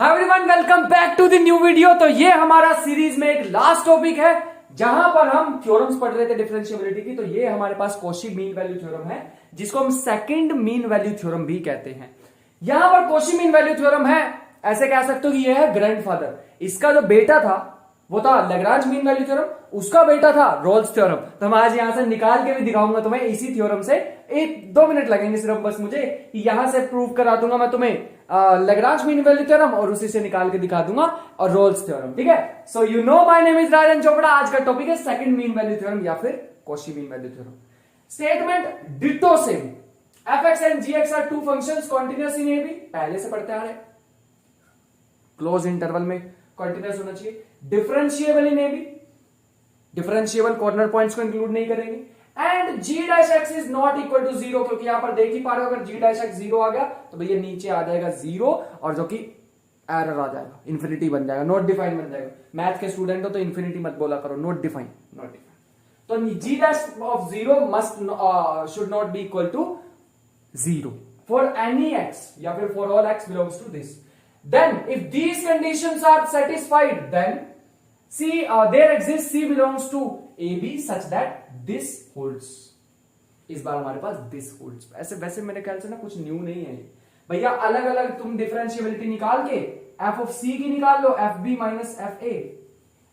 Hi everyone, welcome back to the new video. तो ये हमारा सीरीज में एक लास्ट टॉपिक है जहां पर हम थ्योरम्स पढ़ रहे थे डिफरेंशिएबिलिटी की। तो ये हमारे पास कॉशी मीन वैल्यू थ्योरम है जिसको हम सेकंड मीन वैल्यू थ्योरम भी कहते हैं। यहां पर कॉशी मीन वैल्यू थ्योरम है, ऐसे कह सकते हो कि ये है ग्रैंडफादर। इसका जो बेटा था वो था लैग्रांज मीन वैल्यू थ्योरम, उसका बेटा था रोल्स थ्योरम। तो मैं आज यहां से निकाल के भी दिखाऊंगा तुम्हें इसी थ्योरम से। 1-2 मिनट लगेंगे सिर्फ बस मुझे, यहां से प्रूव करा दूंगा मैं तुम्हें लैग्रांज मीन वैल्यू थ्योरम और उसी से निकाल के दिखा दूंगा और रोल्स थ्योरम। ठीक है, so you know my name is Rajan Chopra. आज का टॉपिक है सेकंड मीन वैल्यू थ्योरम या फिर Cauchy mean value theorem. Statement ditto same, fx and gx are two functions continuous in ab, पहले से पढ़ते आ रहे, क्लोज इंटरवल में कंटिन्यूस होना चाहिए। Differentiable in ab, differentiable corner points को इंक्लूड नहीं करेंगे। And g dash x is not equal to 0, क्योंकि यहां पर देख ही पा रहे हो अगर g डैश x 0 आ गया तो भैया नीचे आ जाएगा 0 और जो कि एरर आ जाएगा, इंफिनिटी बन जाएगा, नॉट डिफाइन बन जाएगा। मैथ के स्टूडेंट हो तो इंफिनिटी मत बोला करो, नॉट डिफाइन, नॉट डिफाइन। तो g dash of 0 must should not be equal to 0 for any x या फिर for all x belongs to this. Then if these conditions are satisfied, then there exists c belongs to ab such that this holds. इस बार हमारे पास this holds। ऐसे वैसे मेरे ख्याल से ना कुछ न्यू नहीं है भैया। अलग अलग तुम डिफरेंशिएबिलिटी निकाल के f ऑफ c की निकाल लो, F B minus F A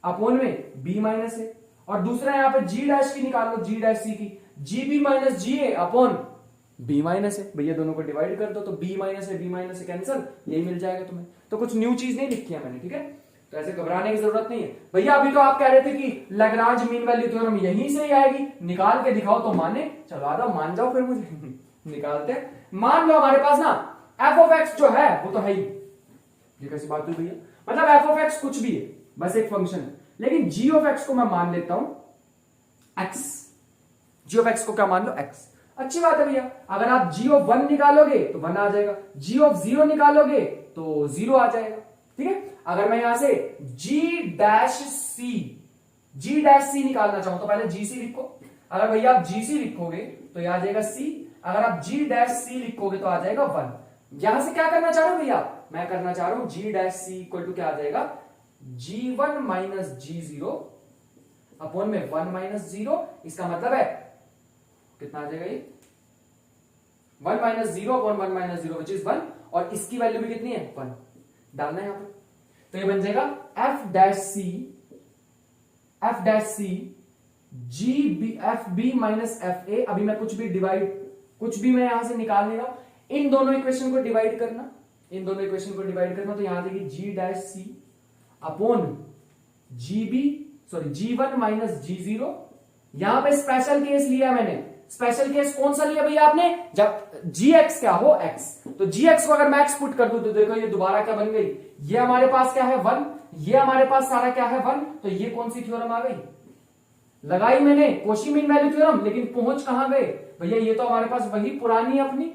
upon में b माइनस ए, और दूसरा यहां पे g डैश की निकाल लो, g डैश c की जी बी माइनस जी ए अपॉन b माइनस है। भैया दोनों को डिवाइड कर दो तो b माइनस है b माइनस है कैंसिल, यही मिल जाएगा तुम्हें। तो कुछ न्यू चीज नहीं लिखी है मैंने, ठीक है, तो ऐसे घबराने की जरूरत नहीं है भैया। अभी तो आप कह रहे थे कि लैग्रांज मीन वैल्यू थ्योरम यहीं से ही आएगी, निकाल के दिखाओ तो माने, चलो आ जाओ मान जाओ फिर मुझे निकालते हैं। मान लो हमारे पास ना f ऑफ x जो है वो तो है ही, ये कैसी बात हुई भैया, मतलब f ऑफ x कुछ भी है, बस एक फंक्शन है, लेकिन g ऑफ x को मैं मान लेता हूं x। g ऑफ x को क्या मान लो, x। अच्छी बात है भैया, अगर आप g ऑफ 1 निकालोगे तो 1 आ जाएगा, g ऑफ 0 निकालोगे तो 0 आ जाएगा। ठीक है, अगर मैं यहां से g डैश c निकालना चाहूं तो पहले gc लिखो। अगर भैया आप gc लिखोगे तो यह आ जाएगा c, अगर आप g डैश c लिखोगे तो आ जाएगा 1। यहां से क्या करना चाह रहे हो भैया, मैं करना चाह रहा हूं g dash c equal to क्या आ जाएगा, g1 माइनस g0 अपॉन में 1 माइनस 0। इसका मतलब है कितना आ जाएगा ये 1 minus 0 upon 1 minus 0 which is 1, और इसकी वैल्यू भी कितनी है 1 डालना है यहां पर। तो ये बन जाएगा f dash c g b f B minus F a. अभी मैं कुछ भी मैं यहां से निकाल नहीं रहा, इन दोनों इक्वेशन को डिवाइड करना, तो यहां देखिए जी डैश सी अपॉन जी1 माइनस जी0। यहां पे स्पेशल केस लिया मैंने, स्पेशल केस कौन सा लिया भैया आपने, जब gx क्या हो x, तो gx को अगर मैं x पुट कर दूं तो देखो ये दोबारा क्या बन गई, ये हमारे पास क्या है 1, ये हमारे पास सारा क्या है 1, तो ये कौन सी थ्योरम आ गई, लगाई मैंने कॉशी मीन वैल्यू थ्योरम, लेकिन पहुंच कहां गए भैया, ये तो हमारे पास वही पुरानी अपनी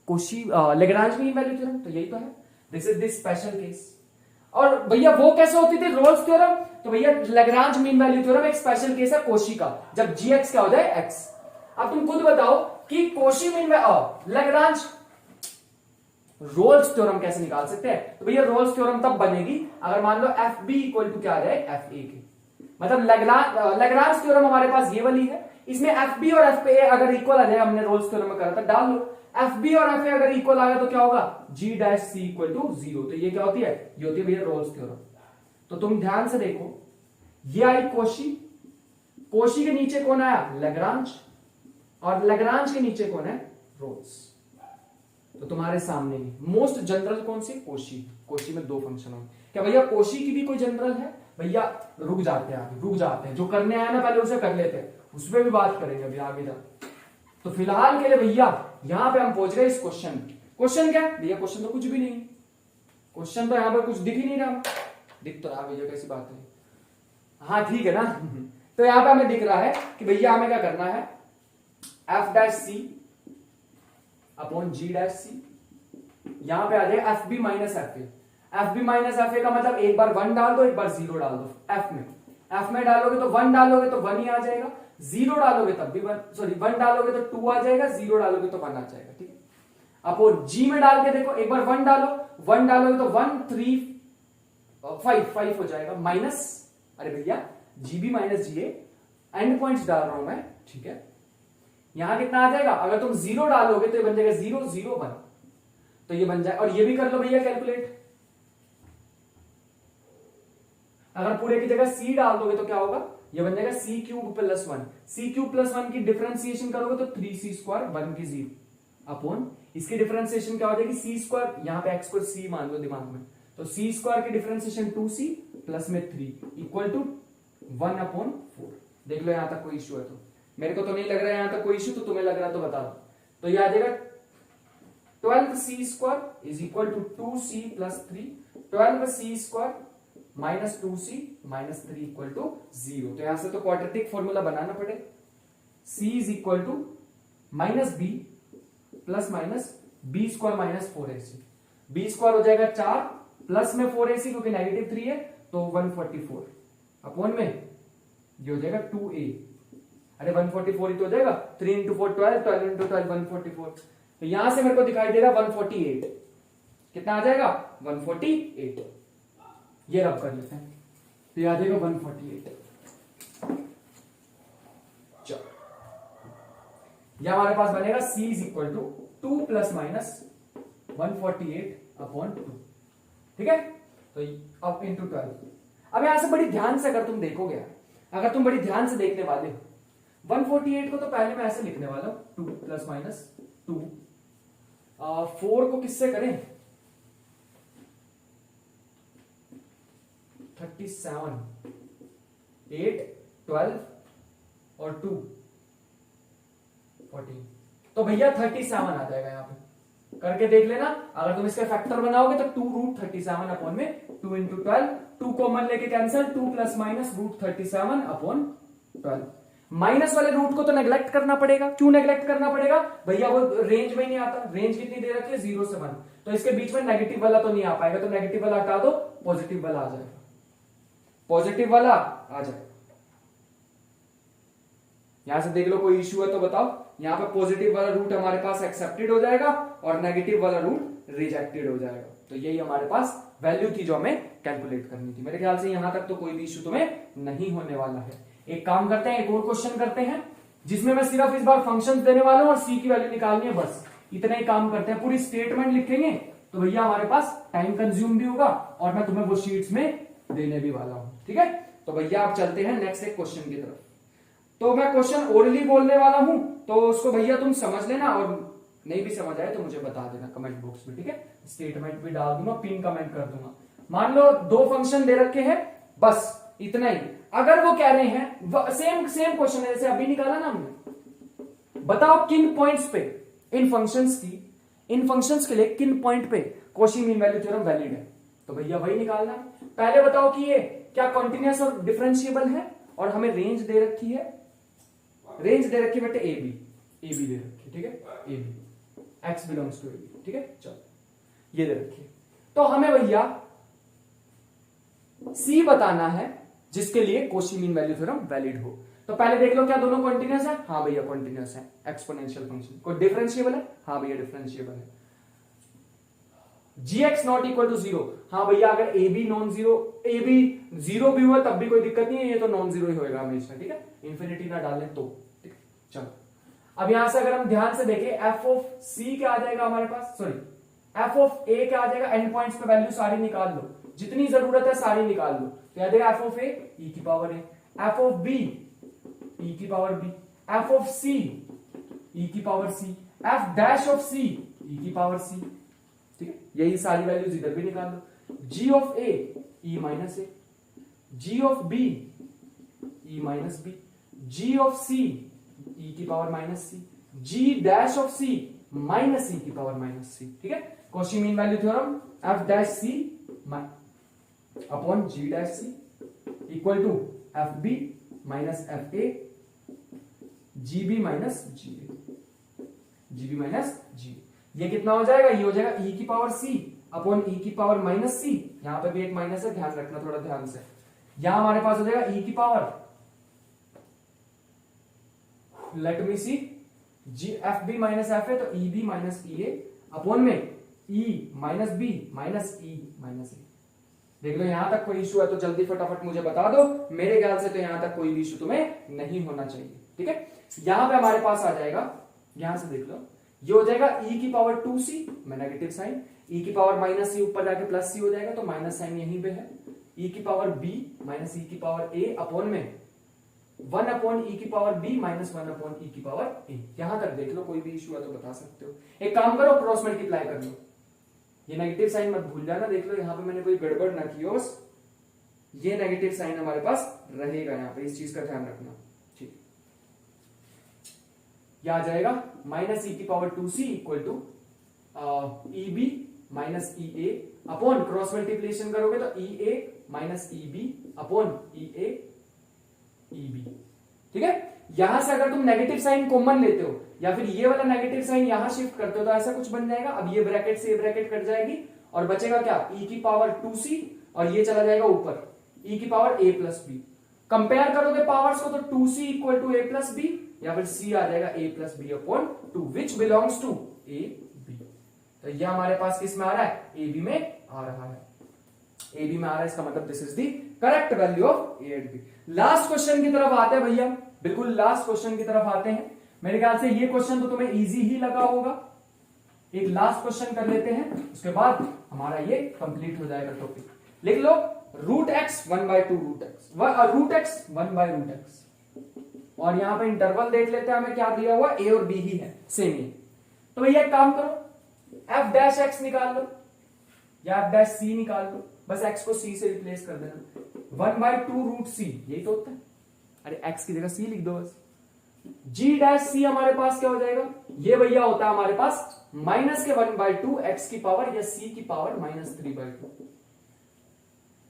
Cauchy Lagrange mean value theorem, तो यही तो है, this is this special case. और भैया वो कैसे होती थी रोल्स थ्योरम, तो भैया लैग्रांज मीन वैल्यू थ्योरम एक स्पेशल केस है कॉशी का, जब gx क्या हो जाए x। अब तुम खुद बताओ कि Cauchy mean Lagrange Rolle's theorem कैसे निकाल सकते हैं, तो भैया रोल्स थ्योरम तब बनेगी अगर मान लो एफ बी इक्वल टू क्या आ जाए एफ ए के, मतलब लैग्रांज थ्योरम हमारे पास ये वाली है, इसमें एफ बी और एफ ए अगर इक्वल आ जाए, हमने रोल्स थ्योरम में करा था, डाल लो एफ बी और एफ ए अगर इक्वल आ गया तो क्या होगा, जी डैश सी इक्वल टू 0। तो ये क्या होती है, ये होती है भैया रोल्स थ्योरम। तो तुम ध्यान से देखो, ये आई कॉशी के नीचे कौन आया लैग्रांज, और लैग्रांज के नीचे कौन है रोल्स। तो तुम्हारे सामने मोस्ट जनरल कौन सी, कॉशी में 2 फंक्शन होंगे। क्या भैया कॉशी की भी कोई जनरल है भैया, रुक जाते हैं, जो करने आया ना पहले उसे कर लेते हैं, उसमें भी बात करेंगे अभी आगे जा। तो फिलहाल के लिए भैया यहां पे हम पहुंच गए इस क्वेश्चन क्या भैया, क्वेश्चन तो कुछ भी नहीं, क्वेश्चन तो यहां पर कुछ दिख ही नहीं रहा, दिख तो रहा भैया, कैसी बात है, हाँ ठीक है ना तो यहां पे हमें दिख रहा है कि भैया हमें क्या करना है, एफ डैश सी अपॉन जी डैश सी, यहां पे आ जाए f B minus F a. F B minus F a का मतलब एक बार 1 डाल दो, एक बार 0 डाल दो, एफ में डालोगे तो 1 डालोगे तो 1 ही आ जाएगा, 0 डालोगे तब भी 1, 1 डालोगे तो 2 आ जाएगा, 0 डालोगे तो 1 आ जाएगा। ठीक है, अपॉन जी में डाल के देखो, एक बार 1 डालो, 1 डालोगे तो 1 3 5 हो जाएगा माइनस, अरे भैया GB minus GA, and points डाल रहा हूं मैं, ठीक है। यहां कितना आ जाएगा, अगर तुम 0 डालोगे तो ये बन जाएगा 0 0 1, तो ये बन जाए, और ये भी कर लो भैया कैलकुलेट। अगर पूरे की जगह c डाल दोगे तो क्या होगा, ये बन जाएगा c cube plus 1, c cube plus 1 की डिफरेंशिएशन करोगे तो 3c स्क्वायर 1 की 0 अपॉन इसकी डिफरेंशिएशन क्या हो जाएगी c स्क्वायर, यहां पे x को c मान लो दिमाग में, तो c स्क्वायर की डिफरेंशिएशन 2c प्लस में 3 इक्वल टू 1 अपॉन 4। देख लो यहां तक कोई इश्यू है तो, मेरे को तो नहीं लग रहा है यहां तक कोई इश्यू, तो तुम्हें लग रहा है तो बता दो। तो ये आ जाएगा 12c square is equal to 2c plus 3, 12c square minus 2c minus 3 equal to 0। तो यहां से तो क्वाड्रेटिक फॉर्मूला बनाना पड़े, c is equal to minus b plus minus b square minus 4ac, b square हो जाएगा 4 प्लस में 4ac क्योंकि नेगेटिव 3 है तो 144 अपॉन में ये हो जाएगा 2a, अरे 144 ही तो हो जाएगा, 3 इंटू 4 12, 12 इंटू 12 144, तो यहां से मेरे को दिखाई दे रहा 148, कितना आ जाएगा 148, ये रब कर लेते हैं, तो ये आ जाएगा 148। चलो यह हमारे पास बनेगा c is equal to 2 plus minus 148 upon 2, ठीक है। तो अब इंटू 12, अब यहां से बड़ी ध्यान से अगर तुम देखोगे, अगर तुम बड़ी ध्यान से देखने वाले हो 148 को तो पहले मैं ऐसे लिखने वाला हूं 2 प्लस माइनस 2, 4 को किससे करें 37, 8 12 और 2 14, तो भैया 37 आ जाएगा, यहां पे करके देख लेना। अगर तुम इसका फैक्टर बनाओगे तो 2 रूट 37 अपॉन में 2 इंटू 12, 2 कॉमन लेके cancel, 2 plus minus root 37 upon 12। Minus वाले रूट को तो नेग्लेक्ट करना पड़ेगा, क्यों नेग्लेक्ट करना पड़ेगा भैया, वो रेंज में नहीं आता, रेंज कितनी दे रखी है 0 से 1, तो इसके बीच में नेगेटिव वाला तो नहीं आ पाएगा, तो नेगेटिव वाला हटा दो, पॉजिटिव वाला आ जाएगा, पॉजिटिव वाला आ जाएगा। यहां से देख लो कोई इश्यू है तो बताओ, यहां पे पॉजिटिव वाला रूट हमारे पास एक्सेप्टेड हो जाएगा और नेगेटिव वाला रूट रिजेक्टेड हो जाएगा, तो यही हमारे पास वैल्यू थी जो हमें कैलकुलेट करनी थी। मेरे ख्याल से यहां तक तो कोई भी इश्यू तुम्हें नहीं होने वाला है। एक काम करते हैं, एक और क्वेश्चन करते हैं जिसमें मैं सिर्फ इस बार फंक्शन देने वाला हूं और सी की वैल्यू निकालनी है, बस इतना ही काम करते हैं। पूरी स्टेटमेंट लिखेंगे तो भैया हमारे पास टाइम कंज्यूम भी होगा और मैं तुम्हें वो शीट्स में देने भी वाला हूं, ठीक है। तो भैया आप चलते हैं नेक्स्ट एक क्वेश्चन की तरफ। तो मैं क्वेश्चन ओरली बोलने वाला हूं, तो उसको भैया तुम समझ लेना और नहीं भी समझ आए तो मुझे बता देना कमेंट बॉक्स में, ठीक है। स्टेटमेंट भी डाल दूंगा, पिन कमेंट कर दूंगा। मान लो 2 फंक्शन दे रखे हैं, बस इतना ही। अगर वो कह रहे हैं सेम क्वेश्चन है जैसे अभी निकाला ना हमने, बताओ किन पॉइंट्स पे इन फंक्शंस के लिए किन पॉइंट पे Cauchy mean value theorem valid है, तो भैया वही निकालना है। पहले बताओ कि ये क्या कॉन्टिन्यूअस और डिफरेंशिएबल है, और हमें रेंज दे रखी है, बेटे ए बी दे रखी है, ठीक है, a b x belongs to a b, ठीक है। चलो ये दे रखी है, तो हमें भैया सी बताना है जिसके लिए Cauchy mean value theorem valid हो। तो पहले देख लो क्या दोनों कॉन्टिन्यूअस है, हाँ भैया कॉन्टिन्यूअस है, एक्सपोनेंशियल फंक्शन। कोई डिफरेंशिएबल है, हाँ भैया डिफरेंशिएबल है। gx नॉट इक्वल टू 0, हाँ भैया अगर a b non zero, a b 0 भी हुआ तब भी कोई दिक्कत नहीं है, ये तो नॉन जीरो ही होगा हमेशा, ठीक है, इंफिनिटी ना डालें तो, ठीक है। चलो अब यहां से अगर हम ध्यान से देखें एफ ऑफ सी क्या आ जाएगा हमारे पास, सॉरी एफ ऑफ ए क्या आ जाएगा, एंड पॉइंट्स पे वैल्यू सारी निकाल लो, जितनी जरूरत है सारी निकाल लो। तो याद है एफ ऑफ ए ई की power A, F of B E की power B, F of C E की power C, F dash of C E की पावर सी, ठीक है। यही सारी वैल्यूज इधर भी निकाल लो। G of A E minus A, G of B E minus B, G of C E की power minus C, G dash of C minus C की पावर माइनस सी, ठीक है। Cauchy mean value theorem F dash C upon ji dash C equal to F B minus F A, G B minus G A, G B minus G. ये कितना हो जाएगा, ये हो जाएगा ई की पावर सी अपॉन ई की पावर माइनस सी, यहां पे भी एक माइनस है, ध्यान रखना थोड़ा ध्यान से। यहां हमारे पास हो जाएगा ई की power, let me see, g f B minus F a, तो e b minus e a upon में e minus b minus e minus a. देख लो यहां तक कोई इशू है तो जल्दी फटाफट मुझे बता दो, मेरे ख्याल से तो यहां तक कोई भी इशू तुम्हें नहीं होना चाहिए। ठीक है, यहां पे हमारे पास आ जाएगा, यहां से देख लो ये हो जाएगा e की पावर 2c में नेगेटिव साइन, e की पावर माइनस सी ऊपर जाके प्लस सी हो जाएगा तो माइनस साइन यहीं पे है, e की पावर b माइनस e की पावर a अपॉन में 1 अपॉन e की power b minus 1 upon e की पावर a। यहां तक देख लो, कोई भी इशू है तो बता सकते हो। एक काम करो, क्रॉस मल्टीप्लाई कर लो, ये नेगेटिव साइन मत भूल जाना। देख लो यहां पे मैंने कोई गड़बड़ ना की हो, बस ये नेगेटिव साइन हमारे पास रहेगा, यहां पे इस चीज का ध्यान रखना। ठीक, यह आ जाएगा माइनस ई की power 2c equal to e b minus e a upon cross multiplication करोगे तो e a minus e b upon e a e b. ठीक है, यहां से अगर तुम नेगेटिव साइन कॉमन लेते हो या फिर ये वाला नेगेटिव साइन यहां शिफ्ट करते हो तो ऐसा कुछ बन जाएगा। अब ये ब्रैकेट से ये ब्रैकेट कट जाएगी और बचेगा क्या, e की पावर 2c और ये चला जाएगा ऊपर e की power a plus b. Compare करोगे पावर्स को तो 2c equal to a plus b या फिर c आ जाएगा a plus b upon 2 which belongs to a b। तो ये हमारे पास किस में आ रहा है, a b में आ रहा है, a b में आ रहा है, इसका मतलब this is the correct value of a and b। Last question की तरफ आते हैं भैया, बिल्कुल लास्ट क्वेश्चन की तरफ आते हैं। मेरे ख्याल से ये क्वेश्चन तो तुम्हें इजी ही लगा होगा। एक लास्ट क्वेश्चन कर लेते हैं, उसके बाद हमारा ये कंप्लीट हो जाएगा टॉपिक। लिख लो root X 1/2 root X, root X 1/रूट एक्स, और यहां पे इंटरवल देख लेते हैं हमें क्या दिया हुआ, ए और बी ही है, सेम ही। तो भैया एक काम करो, एफ डैश एक्स निकाल लो या एफ डैश सी निकाल लो, बस एक्स को सी से रिप्लेस कर देना। 1/2 रूट सी, यही तो होता है, अरे एक्स की जगह सी लिख दो बस। जी डैश सी हमारे पास क्या हो जाएगा, ये भैया होता है हमारे पास माइनस के 1/2 एक्स की पावर या सी की पावर माइनस 3/2।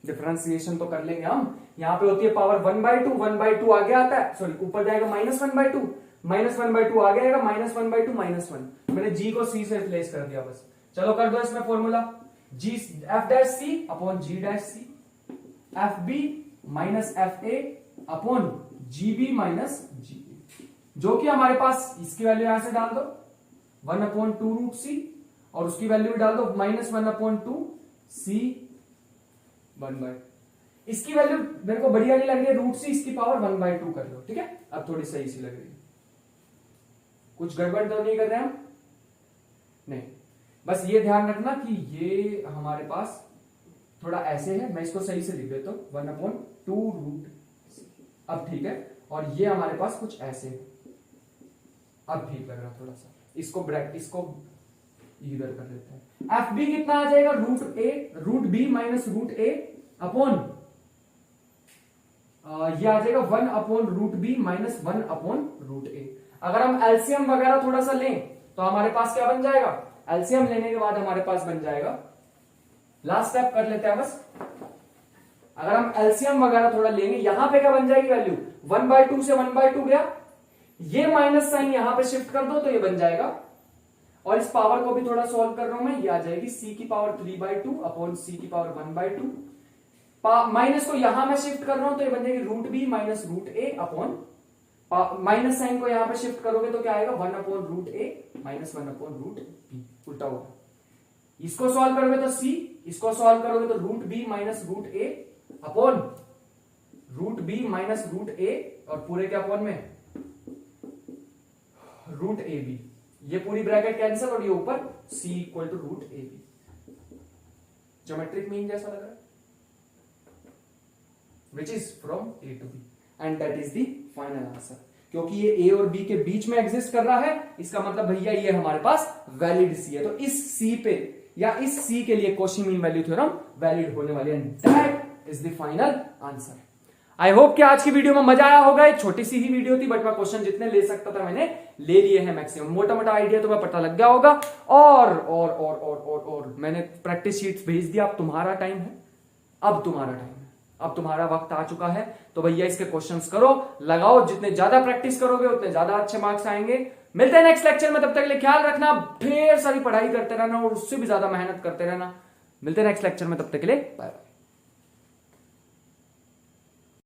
डिफरेंशिएशन तो कर लेंगे हम, यहां पे होती है पावर 1/2 आगे आता है, सॉरी ऊपर जाएगा -1/2, -1/2 आगे आएगा -1/2 -1। मैंने जी को सी से रिप्लेस कर दिया बस। चलो कर दो इसमें formula, G F dash C upon ji dash C, F B minus F A upon G B minus G, जो कि हमारे पास इसकी वैल्यू यहां से डाल दो 1/2 रूट सी और उसकी वैल्यू भी डाल दो -1/2 सी 1/, इसकी वैल्यू मेरे को बढ़िया नहीं लग रही है, रूट सी इसकी पावर 1/2 कर लो। ठीक है, अब थोड़ी सही सी लग रही है, कुछ गड़बड़ तो नहीं कर रहे हम, नहीं, बस ये ध्यान रखना कि ये हमारे पास थोड़ा ऐसे है, मैं इसको सही से लिख देता हूं 1/2 रूट सी, अब ठीक है। और ये हमारे पास कुछ ऐसे है, अब ठीक लग रहा थोड़ा सा, इसको इधर कर लेते हैं। एफ बी कितना आ जाएगा, root B minus root A upon ये आ जाएगा 1/√b माइनस 1/√a। अगर हम एलसीएम वगैरह थोड़ा सा लें तो हमारे पास क्या बन जाएगा, एलसीएम लेने के बाद हमारे पास बन जाएगा, लास्ट स्टेप कर लेते हैं बस, अगर हम एलसीएम वगैरह थोड़ा लेंगे यहां पे क्या बन जाएगी वैल्यू, 1/2 से 1/2 गया, ये माइनस साइन यहां पे शिफ्ट कर दो तो ये बन जाएगा, और इस पावर को भी थोड़ा सॉल्व कर रहा हूं मैं, ये आ जाएगी c की पावर 3/2 अपॉन c की पावर 1/2, माइनस को यहां मैं शिफ्ट कर रहा हूं तो ये बन जाएगी root B minus root A upon, minus sign को यहां पे शिफ्ट करोगे तो क्या आएगा 1/√a माइनस 1/√b, उल्टा होगा। इसको सॉल्व करोगे तो c, इसको सॉल्व करोगे तो root B minus root A upon root B minus root A, और पूरे के अपॉन में रूट ए बी, ये पूरी ब्रैकेट कैंसिल और ये ऊपर c equal to root a b. Geometric mean जैसा लग रहा है, which is from a to b, and that is the final answer. क्योंकि ये ए और बी के बीच में एग्जिस्ट कर रहा है, इसका मतलब भैया ये हमारे पास वैलिड सी है, तो इस सी पे या इस सी के लिए Cauchy mean value theorem valid होने वाली है, and that is the final answer. I hope कि आज की वीडियो में मजा आया होगा। एक छोटी सी ही वीडियो थी, बट मैं क्वेश्चन जितने ले सकता था मैंने ले लिए हैं मैक्सिमम, मोटा मोटा आइडिया तो मैं पता लग गया होगा, और मैंने प्रैक्टिस शीट्स भेज दिया। अब तुम्हारा टाइम है, अब तुम्हारा टाइम है, अब तुम्हारा वक्त आ चुका है, तो भैया इसके क्वेश्चंस करो, लगाओ, जितने ज्यादा प्रैक्टिस करोगे उतने ज्यादा अच्छे मार्क्स आएंगे। मिलते हैं नेक्स्ट लेक्चर में, तब तक के लिए ख्याल रखना, ढेर सारी पढ़ाई करते रहना और उससे भी ज्यादा मेहनत करते रहना। मिलते हैं नेक्स्ट लेक्चर में, तब तक के लिए बाय बाय।